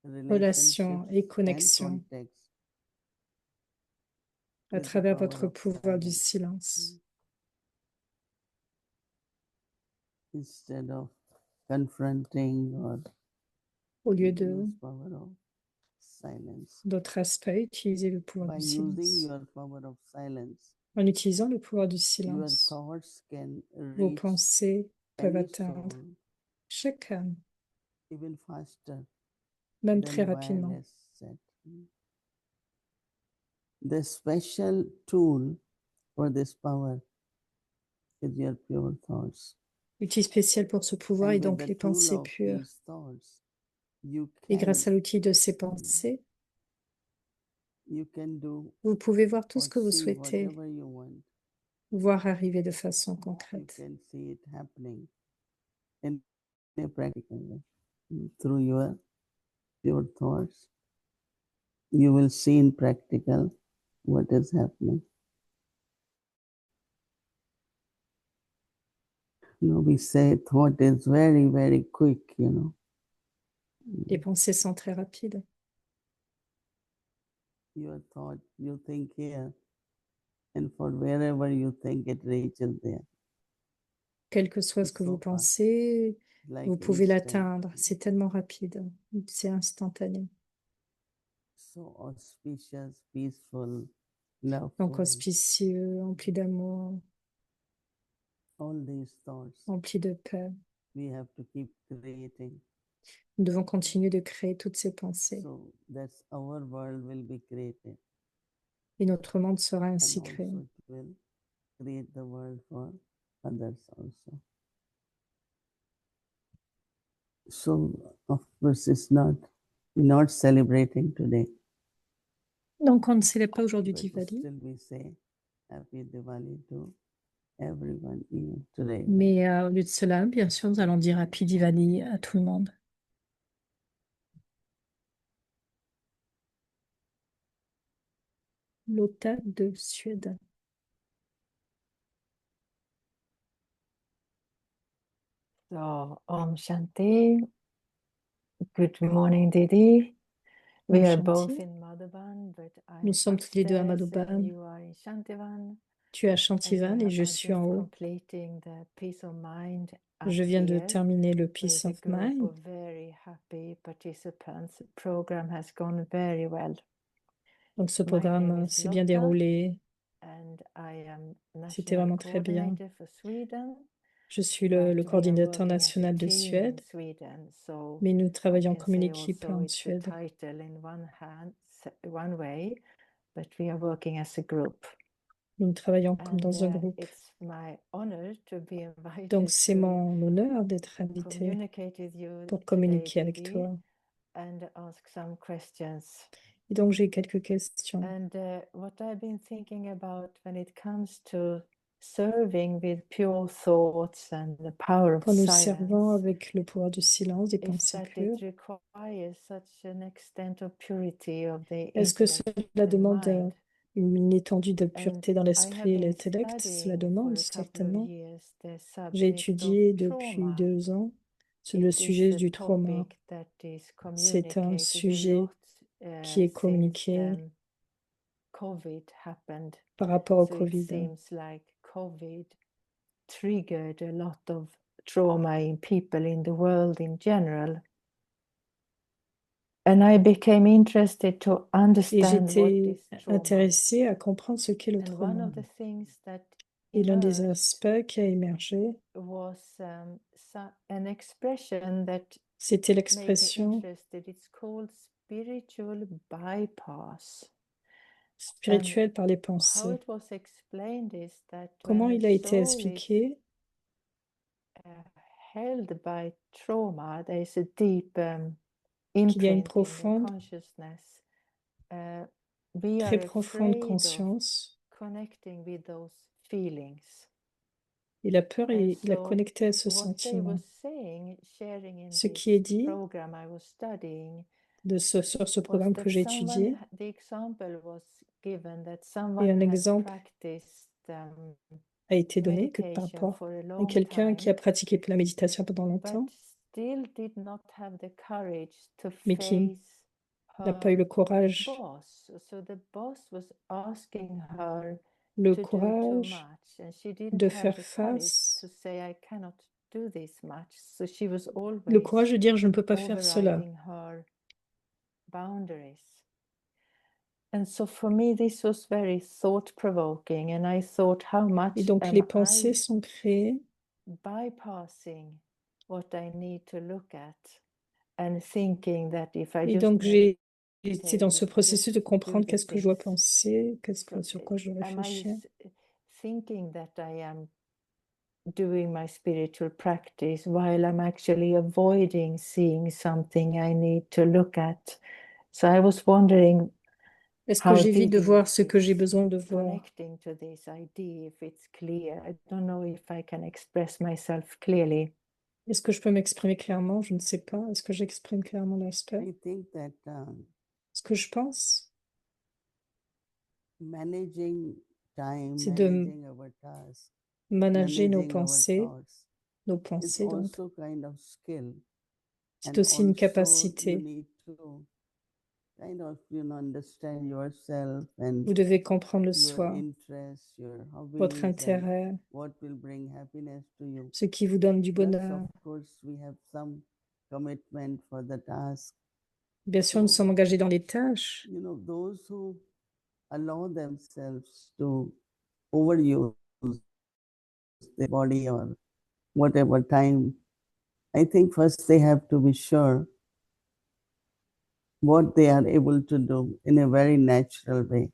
relationships relations et and connexions contacts à with the travers power votre of pouvoir du silence. silence. Instead of confronting or Au lieu de use power of silence. d'autres aspects, utilisez le pouvoir By du using silence. your power of silence, En utilisant le pouvoir du your silence, thoughts can vos reach pensées peuvent any atteindre soul chaque âme, even faster même than très rapidement. wireless set. The special tool for this power is your pure thoughts. L'outil spécial pour ce pouvoir And est with donc the les tool pensées of pures. these thoughts, you Et grâce can à l'outil de ces pensées, do vous pouvez voir tout or ce que vous see souhaitez whatever you want. voir arriver de façon You concrète. can see it happening in a practical way. Through your pure thoughts, you will see in practical what is happening. We say thought is very, very quick, Les pensées sont très rapides. Your thought, you think here, and for wherever you think it reaches there. Quel que soit ce que So vous fast, pensez, like vous pouvez instant. l'atteindre. C'est tellement rapide. C'est instantané. So auspicious, peaceful, Donc loveful. auspicieux, empli d'amour, All these thoughts empli de paix. we have to keep creating. Nous devons continuer de créer toutes ces pensées. So that's our world will be created. Et notre monde sera And ainsi also créé. it will create the world for others also. So of course we're not celebrating today. Donc on ne célèbre pas aujourd'hui But Diwali, still we say Happy Diwali to everyone even today. mais au lieu de cela, bien sûr, nous allons dire Happy Diwali à tout le monde. Lotta de Suède. So, Om Shanti. Good morning, Didi. We Om are Shanti. both in Madhavan, but Nous I'm sommes tous les deux à upstairs and Madhoban. you are in Shantivan. Tu es à And Shantivan et je are suis en just haut. completing the peace of mind Je viens de upstairs terminer le with Peace a of group Mind. of very happy participants. The program has gone very well. Donc ce My programme name is s'est bien Lotta déroulé. and I am C'était national vraiment très bien. coordinator for Sweden. Je suis But le we are coordinateur working as a national de team in Suède, Sweden, so mais nous I travaillons can comme une say équipe also en it's a Suède. title in one way, but we are working as a group. Nous travaillons comme And dans un groupe. it's my honor to be invited Donc c'est to mon honneur d'être invité communicate with you pour today, communiquer avec Didi, toi. and ask some questions. Et donc j'ai quelques questions. And what I've been thinking about when it comes to serving with pure thoughts and the power of Quand nous servons silence, avec le pouvoir du silence, des is pensées that pures, it requires such an extent of purity of the est-ce que intellect cela and demande mind. une étendue de And pureté dans I have l'esprit et been l'intellect? Cela studying demande for a couple of certainement. years the J'ai subject étudié of depuis trauma. 2 ans sur le It sujet is a du trauma. topic that is C'est un communicated a sujet lot qui est since communiqué COVID happened. par rapport au So it Covid. seems like COVID triggered a lot of trauma in people in the world in general. And I became interested to Et understand what j'étais is trauma. intéressée à comprendre ce qu'est le And one trauma. of the things that Et l'un des emerged aspects qui a émergé, was an expression that c'était made me l'expression interested. It's called spiritual bypass. spirituelle par les How pensées. it was explained is that Comment when il a a été soul is expliqué? held by trauma, there is a deep Qu'il y a une imprint in the profonde, consciousness. We très are profonde afraid of conscience. connecting with those feelings. Et la peur, And il a so connecté à ce what they sentiment. were saying, sharing in Ce qui est this dit program I was studying, sur ce was programme que that j'ai someone, étudié, the example was given that et someone un had exemple practiced a été donné que par meditation rapport for a à long quelqu'un qui a time, pratiqué la méditation pendant but longtemps, still did not have the courage to mais qui face n'a pas eu le her courage. boss. So the boss was asking her Le to do too courage much, and she didn't de have faire the courage face. to say, I cannot do this much. So she was Le always courage de dire je ne peux pas faire cela. overriding her boundaries. And so for me, this was very thought-provoking, and I thought, how Et much donc am les pensées I sont créées bypassing what I need to look at and thinking that if I et just donc j'ai été meditate, dans ce if I processus just de do comprendre the qu'est-ce que je dois things, penser, so sur quoi je dois am I réfléchir. thinking that I am doing my spiritual practice while I'm actually avoiding seeing something I need to look at? So I was wondering Est-ce que how j'évite de Didi voir ce que j'ai is besoin de voir? connecting to this idea, if it's clear. I don't know if I can express myself clearly. Est-ce que je peux m'exprimer clairement? Je ne sais pas. Est-ce que j'exprime clairement l'aspect? I think that Ce que je pense, managing time, c'est de managing our tasks, manager nos managing our pensées, thoughts nos is pensées donc. also kind of skill. C'est And aussi une also you capacité. need to kind of, understand yourself and Vous devez comprendre le your soi, interests, your votre hobbies, and intérêt, what will bring happiness to you. ce qui vous donne du Plus, bonheur. of course, we have some commitment for the task. Bien sûr, nous sommes engagés dans les tâches. Those who allow themselves to overuse their body or whatever time, I think first they have to be sure what they are able to do in a very natural way.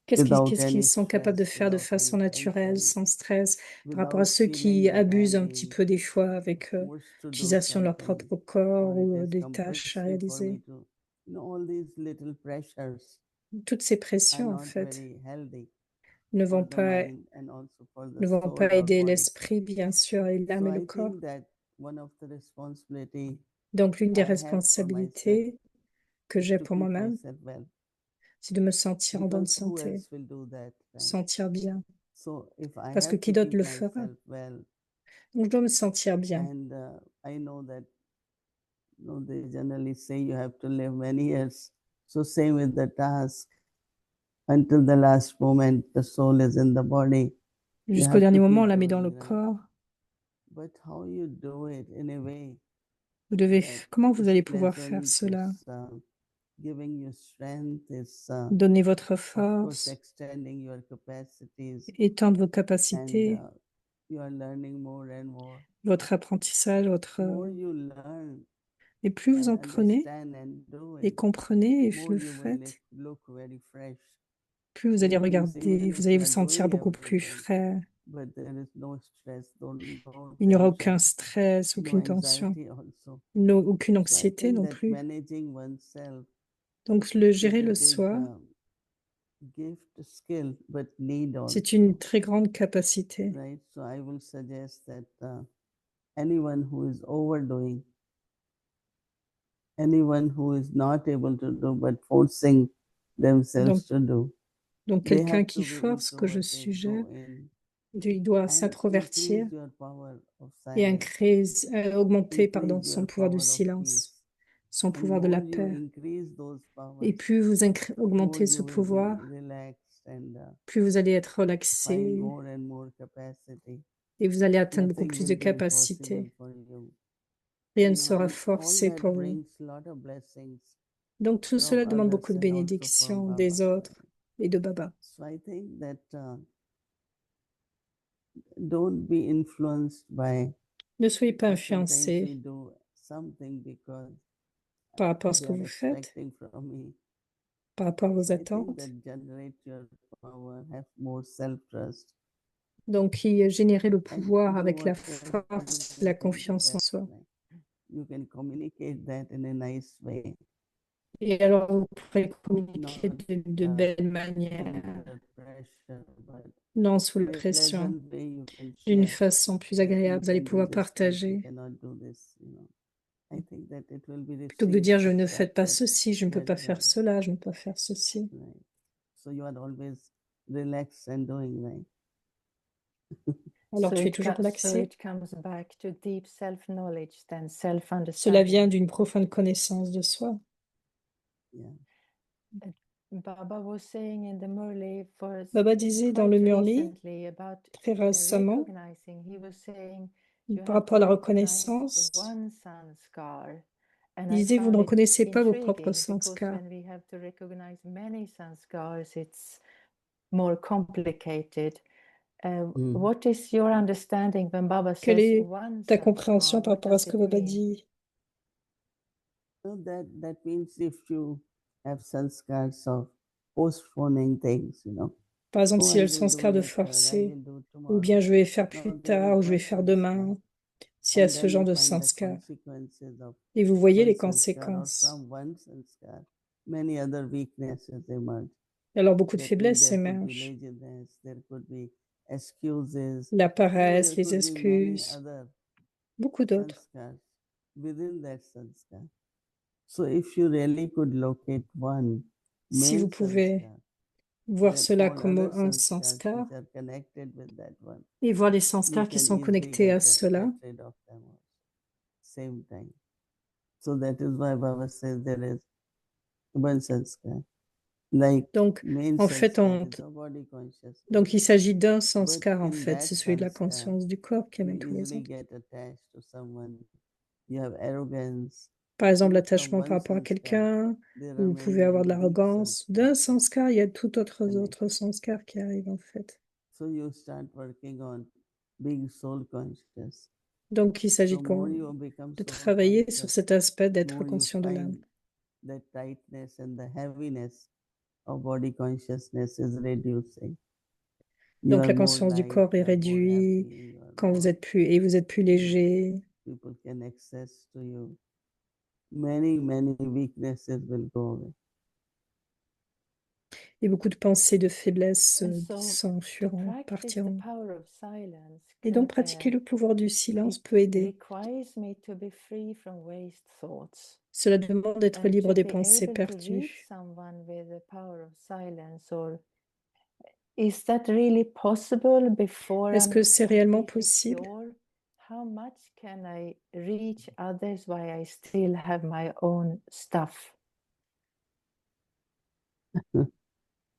Qu'est-ce qu'ils sont capables de faire de façon naturelle, sans stress, par rapport à ceux qui abusent un petit peu des fois avec l'utilisation de leur propre corps ou des tâches à réaliser. Toutes ces pressions, en fait, ne vont pas aider l'esprit, bien sûr, et l'âme et le corps. Donc, l'une des responsabilités que j'ai pour moi-même, c'est de me sentir en bonne santé, sentir bien. Parce que qui d'autre le fera? Donc, je dois me sentir bien. I know that they generally say you have to live many years. So same with the task. Until the last moment, the soul is in the body. Jusqu'au dernier moment, on la met dans le corps. But how you do it in a way Vous devez, comment vous allez pouvoir faire cela? Donner votre force, étendre vos capacités, votre apprentissage, et plus vous en prenez et comprenez et le faites, plus vous allez regarder, vous allez vous sentir beaucoup plus frais. Il n'y aura aucun stress, aucune tension, aucune anxiété non plus. Donc, gérer le soi, c'est une très grande capacité. So I will suggest that anyone who is overdoing, anyone who is not able to do but forcing themselves to do. Donc quelqu'un qui force, que je suggère, il doit s'introvertir et augmenter son pouvoir de silence, son pouvoir de la paix. Et plus vous augmentez ce pouvoir, plus vous allez être relaxé et vous allez atteindre beaucoup plus de capacités. Rien ne sera forcé pour vous. Donc tout cela demande beaucoup de bénédictions des autres et de Baba. Ne soyez pas influencés par rapport à ce que vous faites, par rapport à vos attentes. Donc, qui générer le pouvoir avec la force, la confiance en soi. Et alors, vous pourrez communiquer de belle manière, non sous la pression, d'une façon plus agréable. Vous allez pouvoir partager. Plutôt que de dire, je ne fais pas ceci, je ne peux pas faire cela, je ne peux pas faire ceci. Alors, tu es toujours relaxé. Cela vient d'une profonde connaissance de soi. Yeah. Baba was saying in the Murli for Baba disait dans le quite Murli, recently about très récemment, recognizing. He was saying you par have rapport à to la recognize reconnaissance, one sanskar. And il I disait, vous ne found it reconnaissez pas vos propres intriguing because sanskars. when we have to recognize many sanskars, it's more complicated. What is your understanding when Baba Quelle says est one ta compréhension sanskar? par What rapport à does ce que it Baba mean? dit? So that means if you have sanskars of postponing things, you know. Par exemple, Oh, s'il y a I le will sanskar do de it, I forcer, will do ou tomorrow. bien je vais faire No, plus there tard, is ou je vais one faire sanskar. demain, s'il y a And ce then genre you de find the sanskar. consequences of Et vous voyez one les sanskar, or conséquences. from one sanskar, many other weaknesses emerge. Et alors beaucoup de That means faiblesses there could be émergent. laziness, there could be excuses, La you know, paresse, there les could be many excuses, other beaucoup d'autres. sanskars within that sanskar. So if you really could locate one Si vous main pouvez sanskar, voir then cela all comme other un sanskars sanskar which are connected with that one, et voir les you sanskars qui can sont easily connectés à get cela. rid of them all same time. So that is why Baba says there is one sanskar. Like Donc, main en fait, sanskar is of body consciousness. donc il s'agit d'un But sanskar, en in fait. that C'est celui de la sanskar, conscience du corps qui you amène tous les easily autres. get attached to someone. You have arrogance. Par exemple, You know, from l'attachement par one rapport à sanskar, quelqu'un, there are ou vous many, pouvez avoir de many weak l'arrogance. sanskars D'un sanskar, il y a tout autre connected. sanskar qui arrive, en fait. So you start working on being soul conscious. Donc, il s'agit The more you become de soul travailler sur conscious, cet aspect d'être more you conscient de l'âme. find the tightness and the heaviness of body consciousness is reducing. You Donc, are la more conscience du light, corps est you are more réduite happy, you are quand vous more, êtes plus léger. people can access to you. Many, many weaknesses will go away. Et beaucoup de pensées de faiblesse And so, to s'enfuiront, practice the partiront. power of silence Et donc, pratiquer le pouvoir du silence peut aider. requires me to be free from waste thoughts. Cela demande d'être And libre to des be pensées able to reach perdues. someone with the power of silence, or is that really possible before Est-ce I'm que c'est réellement completely possible? pure? How much can I reach others while I still have my own stuff?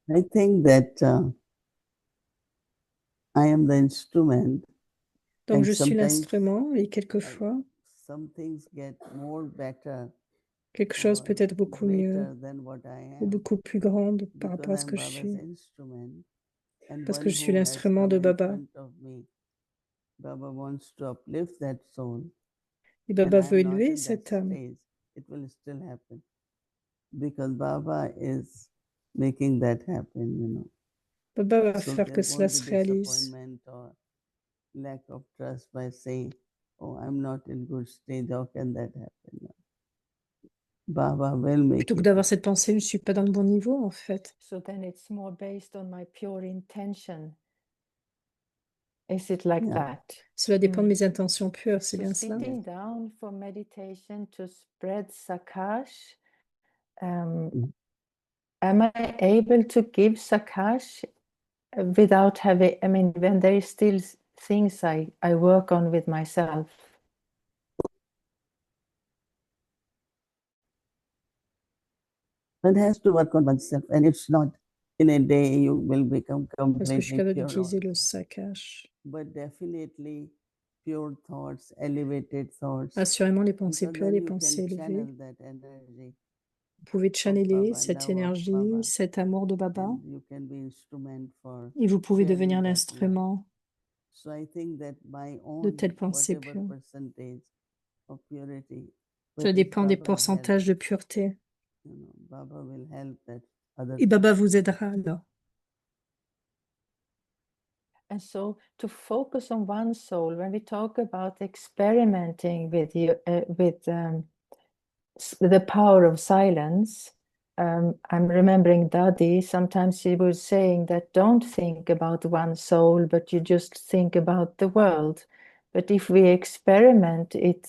I think that I am the instrument. Donc, And je suis sometimes l'instrument et quelquefois, some things get more better quelque chose or peut être beaucoup mieux greater than what I ou am beaucoup plus grande par because rapport à ce I'm que je Baba's suis. instrument. And Parce one que je suis who has l'instrument come de in Baba. front of me, Baba wants to uplift that soul. Et And Baba I'm veut not élever in that cette âme. stage. It will still happen because Baba is making that happen, you know. Baba va So faire there que cela won't be se réalise. disappointment or lack of trust by saying, oh, I'm not in good stage, how can that happen? No. Baba will make Plutôt que it d'avoir happen. cette pensée, je ne suis pas dans le bon niveau, en fait. So then it's more based on my pure intention. Is it like Yeah. that? Cela dépend de mes intentions pures, c'est So bien cela. sitting down for meditation to spread Sakash, am I able to give Sakash without having, I mean, when there is still things I work on with myself? One has to work on oneself, and it's not in a day you will become Est-ce que je suis completely capable pure. d'utiliser le Also. Sakash? But definitely pure thoughts, elevated thoughts. Assurément, les pensées Because pures, then les you pensées can channel élevées. that energy Vous pouvez of channeler Baba, cette love of énergie, Baba, cet amour de Baba, and you can be instrument for et vous pouvez devenir sharing that love. l'instrument So I think that my de own telles pensées whatever pures. percentage of purity, Cela but if dépend des Baba helps, pourcentages de pureté. you know, Baba will help that other Et Baba person. vous aidera alors. And so to focus on one soul, when we talk about experimenting with you, with the power of silence, I'm remembering Dadi, sometimes she was saying that don't think about one soul, but you just think about the world. But if we experiment, it,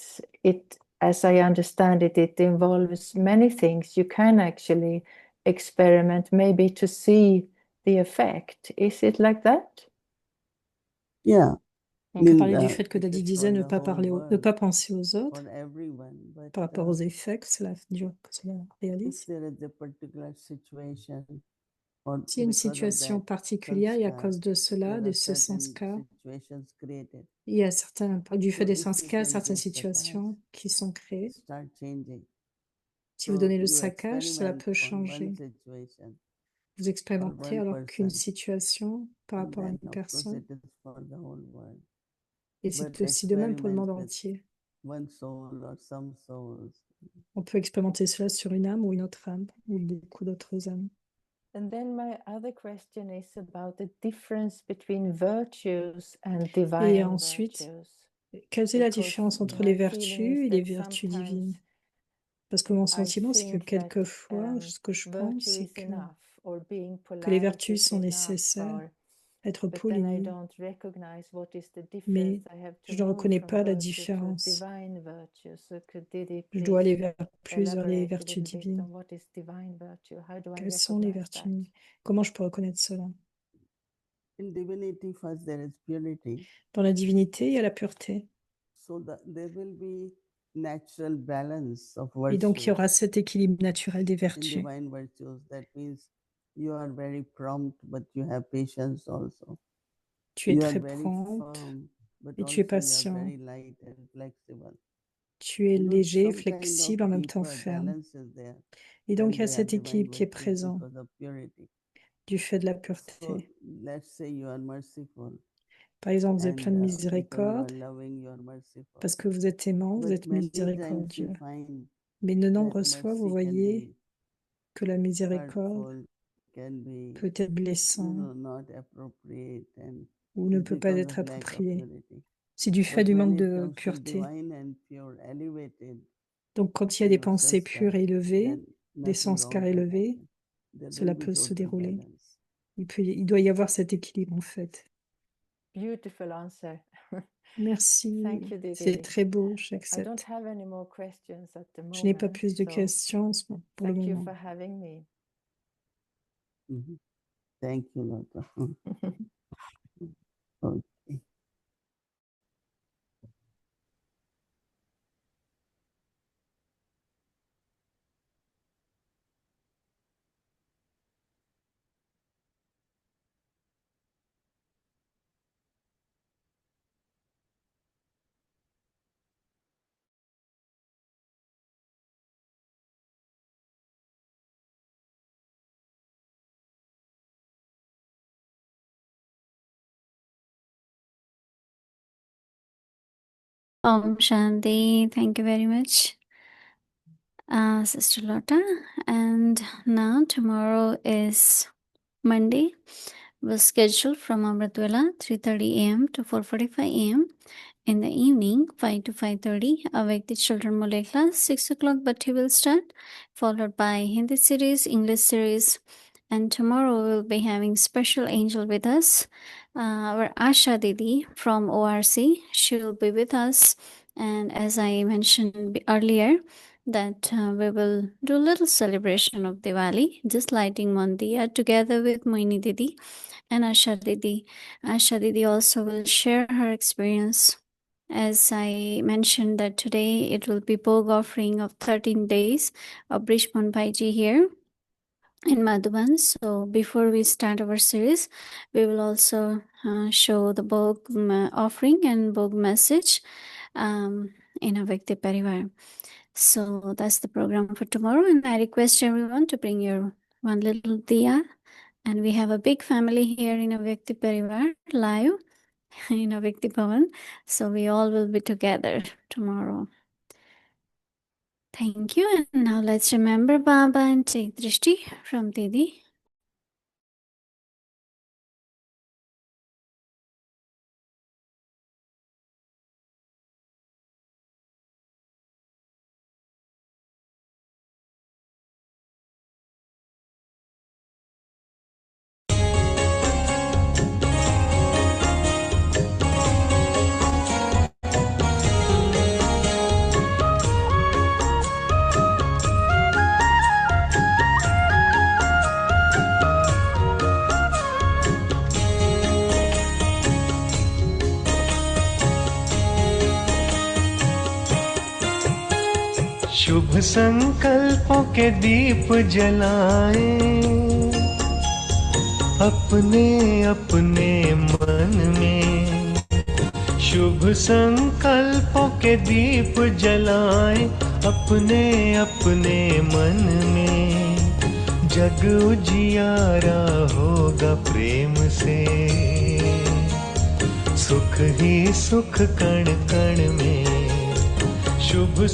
as I understand it, it involves many things. You can actually experiment maybe to see the effect. Is it like that? Yeah, Donc, elle parlait du Nilda, fait que it Daddy is disait for ne the pas whole parler, ne world, pas penser aux autres for everyone. But par rapport aux effets que cela if réalise. there is a particular situation, or S'il y a une because of situation that particulière et à sanskar, cause de cela, there de are ce certain sanskar, situations created. il y a du fait So des if you sanskars, can certaines just attach, situations qui sont créées. start changing. Si vous So donnez le you saccage, cela experiment peut on one changer. situation Vous or expérimentez one alors qu'une person, situation par and rapport à then une of course personne, it is for the whole world. et But c'est aussi de même pour le experiment monde with entier. one soul or some souls. On peut expérimenter cela sur une âme ou une autre âme, ou beaucoup d'autres âmes. And then my other question is about the difference between virtues and divine Et ensuite, virtues. quelle est la Because différence entre les my feeling vertus is et les that vertus sometimes divines? Parce que mon I sentiment, c'est que think that quelquefois, ce que je pense, virtue c'est is enough, or being que les polite vertus is sont enough, nécessaires, or être but then I poli, don't recognize what is the mais difference. I have to je ne move reconnais from pas la virtue to différence. divine virtue. So could Didi Je dois aller please plus vers les elaborate a vertus little bit divines. on what is divine virtue? How do I Quelles sont les recognize vertus that? divines? Comment je peux reconnaître cela? In divinity, first there is purity. Dans la divinité, il y a la pureté. So there will be natural balance of Et donc, il y virtues. aura cet équilibre naturel des In vertus. divine virtues, that means you are very prompt, but you have patience also. Tu es You are très very prompte firm, but et tu es also you are patient. very light and flexible. Tu es You know, léger, some kind flexible, of en même temps deeper ferme. balance is there Et donc, when il y a they are cet divine équilibre qui est virtues présent because of purity. du fait de la So pureté. let's say you are merciful, Par exemple, vous êtes plein de and because you are miséricorde, loving, you are merciful. parce que vous êtes aimant, vous But êtes many times you miséricordieux. find Mais de that nombreuses fois, vous mercy can voyez be que la miséricorde hurtful, can be, peut être blessant not appropriate, and ou ne it's peut pas because être of lack of approprié. purity. C'est du fait But du when manque it de comes to pureté. divine and pure, elevated, Donc, quand il y a des pensées sanskar, pures et élevées, then des nothing wrong sanskars can élevés, happen. There will cela be peut se total dérouler. balance. Il doit y avoir cet équilibre, en fait. Beautiful answer. Merci. Thank you, C'est Didi. très beau, I don't j'accepte. have any more questions at the Je n'ai pas moment, plus de so questions pour le thank you moment. for having me. Mhm. Thank you, Lata. Okay. Om Shanti. Thank you very much, Sister Lotta. And now tomorrow is Monday. Was scheduled from Amritwala 3:30 a.m. to 4:45 a.m. In the evening, 5 to 5:30, Awake the Children Malay class, 6 o'clock Bhatti will start, followed by Hindi series, English series. And tomorrow we'll be having special angel with us, our Asha Didi from ORC. She will be with us. And as I mentioned earlier, that we will do a little celebration of Diwali, just lighting one diya together with Moini Didi and Asha Didi. Asha Didi also will share her experience. As I mentioned that today it will be Bhog offering of 13 days of Brishman Bhaiji here in Madhuban. So before we start our series, we will also show the Bhog offering and Bhog message in Avyakti Parivar. So that's the program for tomorrow, and I request everyone to bring your one little diya. And we have a big family here in Avyakti Parivar live in Avyakti Bhavan. So we all will be together tomorrow. Thank you. And now let's remember Baba and take Drishti from Didi. शुभ संकल्पों के दीप जलाएं अपने अपने मन में। शुभ संकल्पों के दीप जलाएं अपने अपने मन में। जग उजियारा होगा प्रेम से, सुख ही सुख कण कण में। शुभ